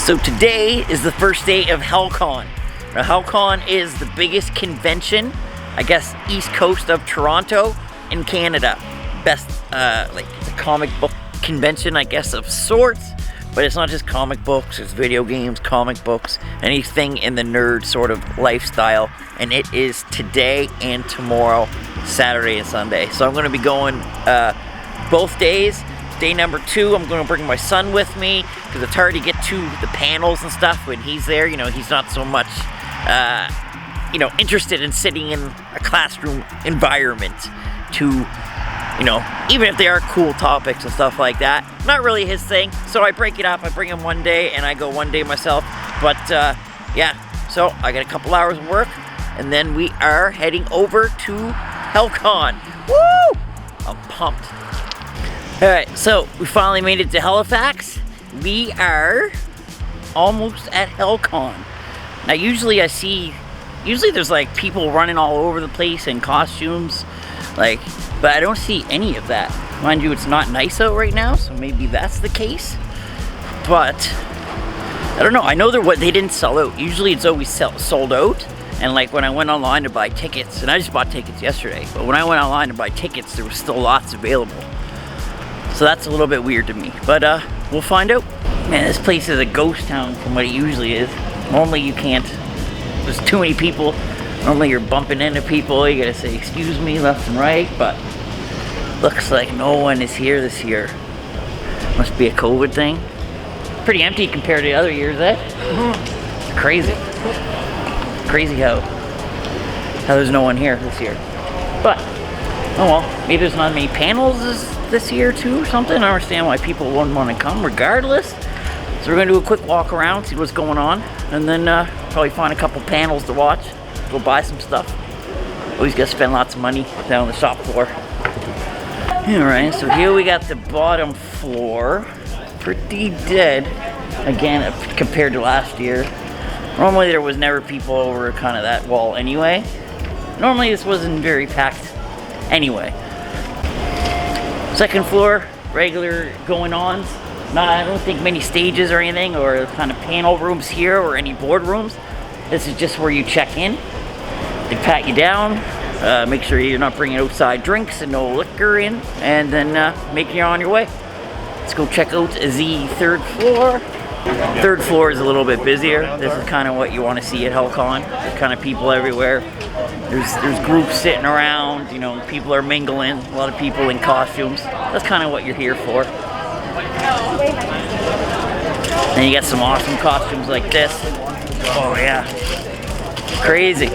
So today is the first day of HALCON. Now, HALCON is the biggest convention, I guess, east coast of Toronto in Canada. Best, like, it's a comic book convention, I guess, of sorts. But it's not just comic books, it's video games, comic books, anything in the nerd sort of lifestyle. And it is today and tomorrow, Saturday and Sunday. So I'm going to be going both days. Day number 2, I'm going to bring my son with me because it's hard to get to the panels and stuff when he's there. You know, he's not so much, you know, interested in sitting in a classroom environment to, you know, even if they are cool topics and stuff like that. Not really his thing. So I break it up. I bring him one day and I go one day myself. But yeah, so I got a couple hours of work and then we are heading over to Hellcon. Woo! I'm pumped. Alright, so we finally made it to Halifax. We are almost at Hellcon. Now usually there's like people running all over the place in costumes, like, but I don't see any of that. Mind you, it's not nice out right now, so maybe that's the case. But I don't know. I know they didn't sell out. Usually it's always sold out. And like when I went online to buy tickets, and I just bought tickets yesterday, but when I went online to buy tickets, there was still lots available. So that's a little bit weird to me, but we'll find out. Man, this place is a ghost town from what it usually is. Normally you can't, there's too many people. Normally you're bumping into people, you gotta say excuse me left and right, but looks like no one is here this year. Must be a COVID thing. Pretty empty compared to other years, eh? Crazy. Crazy how there's no one here this year. But, oh well, maybe there's not many panels this year too or something. I don't understand why people wouldn't want to come regardless. So we're gonna do a quick walk around, see what's going on, and then probably find a couple panels to watch, go buy some stuff. Always gotta spend lots of money down on the shop floor. Alright, so here we got the bottom floor. Pretty dead, again, compared to last year. Normally there was never people over kind of that wall anyway. Normally this wasn't very packed anyway. Second floor, regular going-ons. I don't think many stages or anything, or kind of panel rooms here, or any board rooms. This is just where you check in. They pat you down, make sure you're not bringing outside drinks and no liquor in, and then make you on your way. Let's go check out the third floor. Third floor is a little bit busier. This is kind of what you want to see at Hellcon. There's kind of people everywhere. There's groups sitting around, you know, people are mingling, a lot of people in costumes. That's kind of what you're here for. Then you got some awesome costumes like this. Oh yeah, crazy.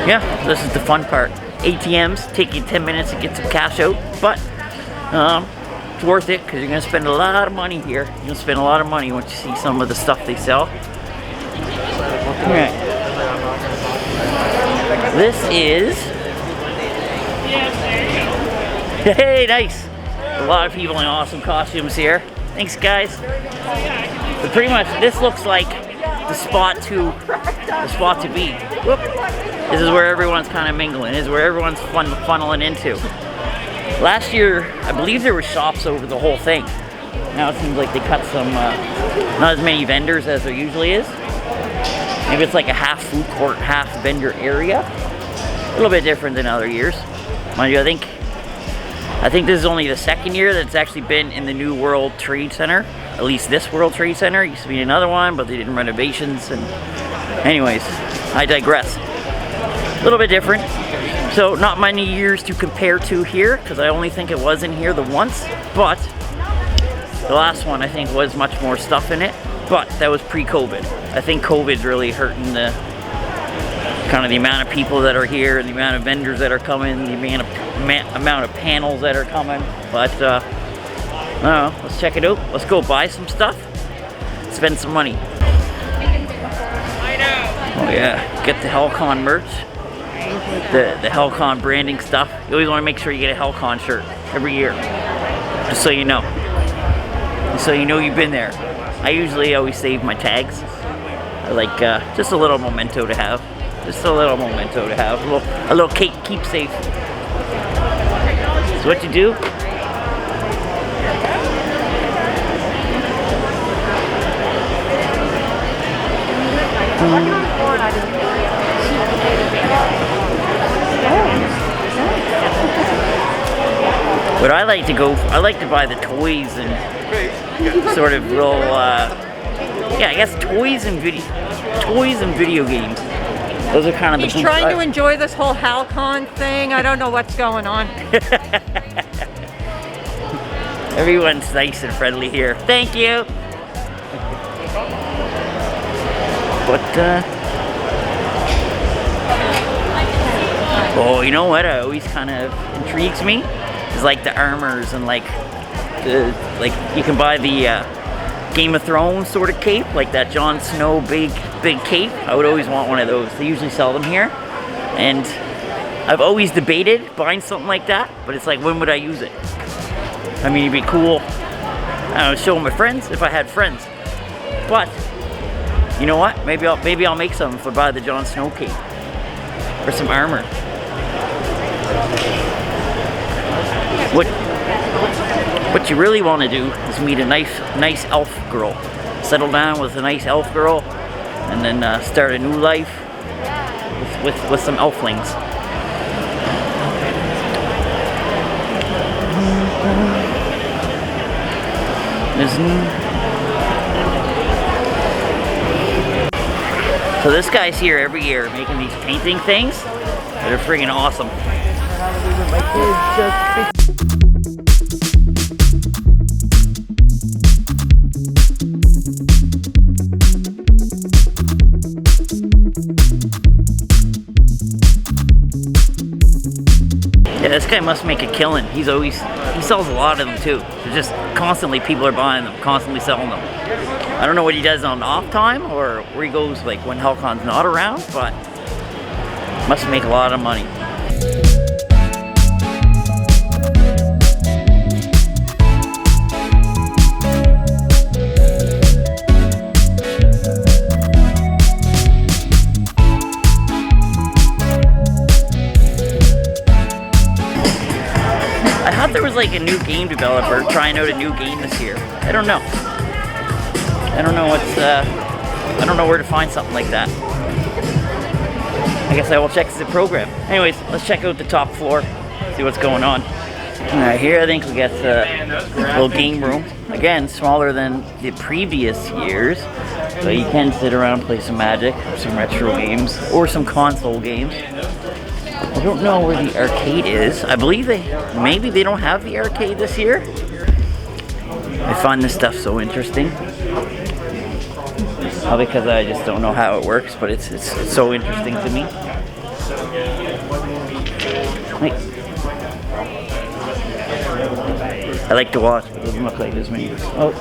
Yeah, this is the fun part. ATMs take you 10 minutes to get some cash out, but it's worth it because you're going to spend a lot of money here. You're going to spend a lot of money once you see some of the stuff they sell. Alright. This is... Hey, nice! A lot of people in awesome costumes here. Thanks, guys. But pretty much, this looks like the spot to be. Whoop. This is where everyone's kind of mingling. This is where everyone's funneling into. Last year, I believe there were shops over the whole thing. Now it seems like they cut some, not as many vendors as there usually is. Maybe it's like a half food court, half vendor area. A little bit different than other years. Mind you, I think this is only the second year that it's actually been in the new World Trade Center. At least this World Trade Center. Used to be another one, but they did renovations. And anyways, I digress. A little bit different. So not many years to compare to here, because I only think it was in here the once. But the last one I think was much more stuff in it. But that was pre-COVID. I think COVID's really hurting the kind of the amount of people that are here, and the amount of vendors that are coming, the amount of panels that are coming. But I don't know, let's check it out. Let's go buy some stuff, spend some money. Oh yeah, get the Hellcon merch, the Hellcon branding stuff. You always want to make sure you get a Hellcon shirt every year, just so you know. So you know you've been there. I usually always save my tags. I like just a little memento to have. Just a little memento to have. A little keepsake. So what you do, What I like to go, I like to buy the toys and sort of little, yeah, I guess toys and video games. Those are kind of He's trying to enjoy this whole HALCON thing. I don't know what's going on. Everyone's nice and friendly here. Thank you. But, oh, you know what? Always kind of intrigues me. Is like the armors and like you can buy the Game of Thrones sort of cape, like that Jon Snow big cape. I would always want one of those. They usually sell them here, and I've always debated buying something like that. But it's like, when would I use it? I mean, it'd be cool. I don't know, show my friends if I had friends. But you know what? Maybe I'll make some if I buy the Jon Snow cape or some armor. What you really want to do is meet a nice elf girl, settle down with a nice elf girl, and then start a new life with some elflings. So this guy's here every year making these painting things that are friggin' awesome. Yeah, this guy must make a killing. He sells a lot of them too. They're just constantly, people are buying them, constantly selling them. I don't know what he does on off time or where he goes like when Hellcon's not around, but must make a lot of money. I thought there was like a new game developer trying out a new game this year. I don't know. I don't know I don't know where to find something like that. I guess I will check the program. Anyways, let's check out the top floor, see what's going on. Alright, here I think we got the little game room. Again, smaller than the previous years, but you can sit around and play some Magic, some retro games, or some console games. I don't know where the arcade is. I believe maybe they don't have the arcade this year. I find this stuff so interesting. Probably because I just don't know how it works, but it's so interesting to me. Wait. I like to watch, but it doesn't look like there's many. Oh,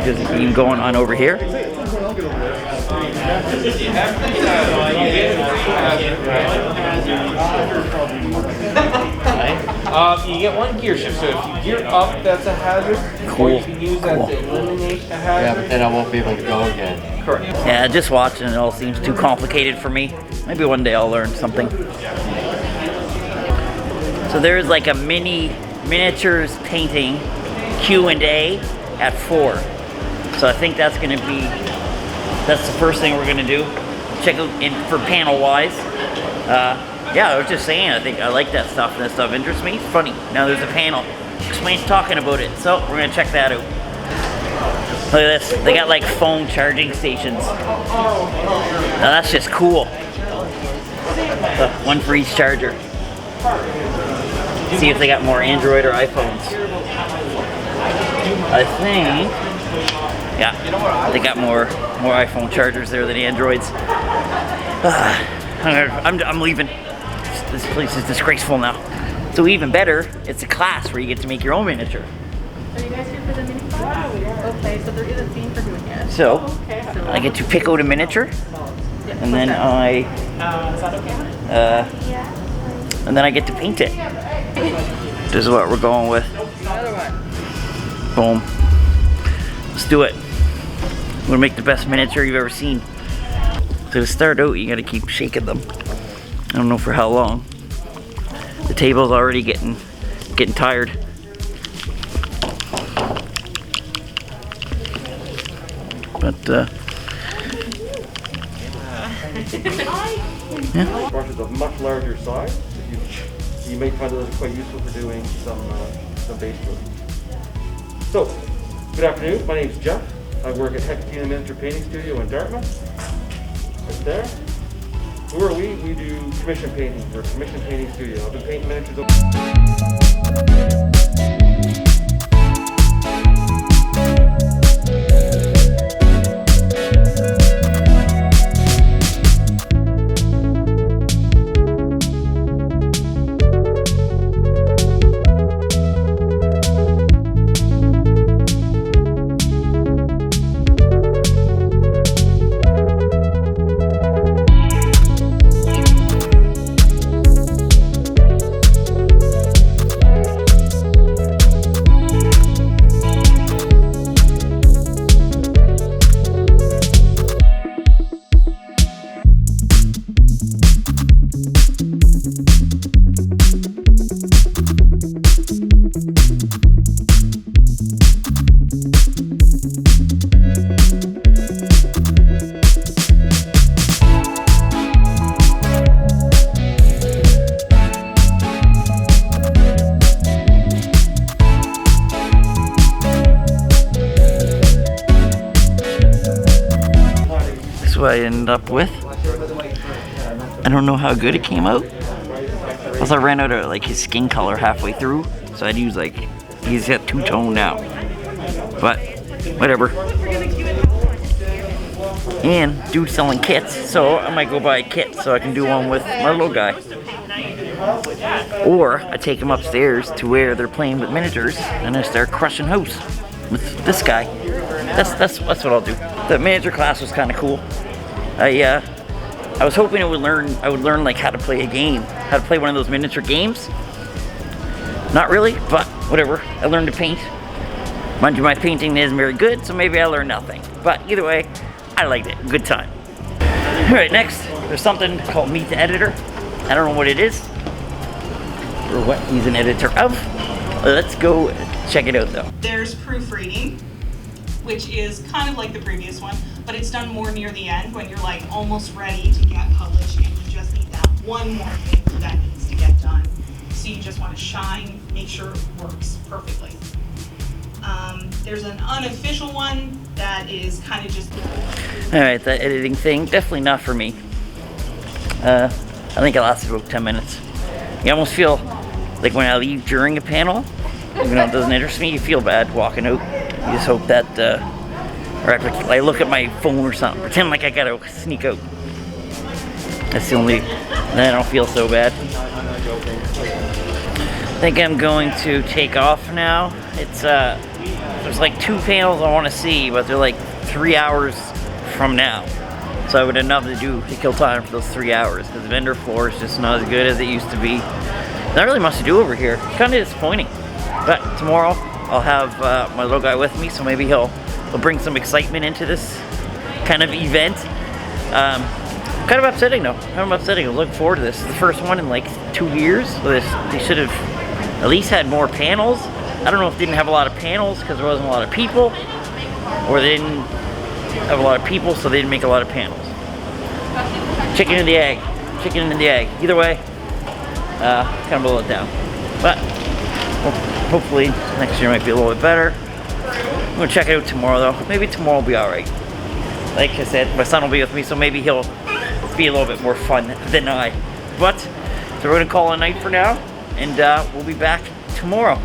there's a game going on over here. You get one gear shift, so if you gear up, that's a hazard. Cool. Or you can use that to eliminate a hazard. Yeah, but then I won't be able to go again. Correct. Yeah, just watching it all seems too complicated for me. Maybe one day I'll learn something. So there's like a miniatures painting Q&A at 4. So I think that's the first thing we're gonna do. Check out for panel wise. Yeah, I was just saying, I think I like that stuff, and that stuff interests me. It's funny. Now there's a panel talking about it, so we're gonna check that out. Look at this, they got like phone charging stations. Now that's just cool. One for each charger. See if they got more Android or iPhones. I think, yeah, they got more iPhone chargers there than Androids. I'm leaving. This place is disgraceful now. So even better, it's a class where you get to make your own miniature. Are you guys here for the mini class? Okay, so there is a theme for doing it. So I get to pick out a miniature, and then is that okay? and then I get to paint it. This is what we're going with. Boom. Let's do it. I'm gonna make the best miniature you've ever seen. So to start out, you gotta keep shaking them. I don't know for how long. The table's already getting tired. Brushes of much larger size. You may find those quite useful for doing some base work. So, good afternoon. My name is Jeff. I work at HALCON Miniature Painting Studio in Dartmouth. Right there. Who are we? We do commission painting. We're a commission painting studio. I've been painting miniatures what I ended up with. I don't know how good it came out. Also, I ran out of like his skin color halfway through, so I'd use like, he's got two-tone now. But whatever. And dude's selling kits, so I might go buy a kit so I can do one with my little guy. Or I take him upstairs to where they're playing with miniatures and I start crushing house with this guy. That's what I'll do. The miniature class was kind of cool. I was hoping I would learn like how to play a game, how to play one of those miniature games. Not really, but whatever. I learned to paint. Mind you, my painting isn't very good, so maybe I learned nothing. But either way, I liked it. Good time. All right, next there's something called Meet the Editor. I don't know what it is or what he's an editor of. Let's go check it out though. There's proofreading, which is kind of like the previous one, but it's done more near the end when you're like almost ready to get published and you just need that one more thing that needs to get done. So you just want to shine, make sure it works perfectly. There's an unofficial one that is kind of just... Alright, that editing thing, definitely not for me. I think it lasted about 10 minutes. You almost feel like when I leave during a panel, even though it doesn't interest me, you feel bad walking out. You just hope that, or I look at my phone or something, pretend like I gotta sneak out. That's the only, then I don't feel so bad. I think I'm going to take off now. It's, there's like 2 panels I want to see, but they're like 3 hours from now. So I would have nothing to do to kill time for those 3 hours, because the vendor floor is just not as good as it used to be. Not really much to do over here. It's kind of disappointing. But tomorrow I'll have my little guy with me, so maybe he'll bring some excitement into this kind of event. Kind of upsetting though. Kind of upsetting. I'm looking forward to this. It's the first one in like 2 years. So they should have at least had more panels. I don't know if they didn't have a lot of panels because there wasn't a lot of people, or they didn't have a lot of people, so they didn't make a lot of panels. Chicken and the egg. Chicken and the egg. Either way, kind of blow it down. But hopefully next year might be a little bit better. I'm gonna check it out tomorrow though. Maybe tomorrow will be alright. Like I said, my son will be with me, so maybe he'll be a little bit more fun than I. But, so we're gonna call it a night for now, and we'll be back tomorrow.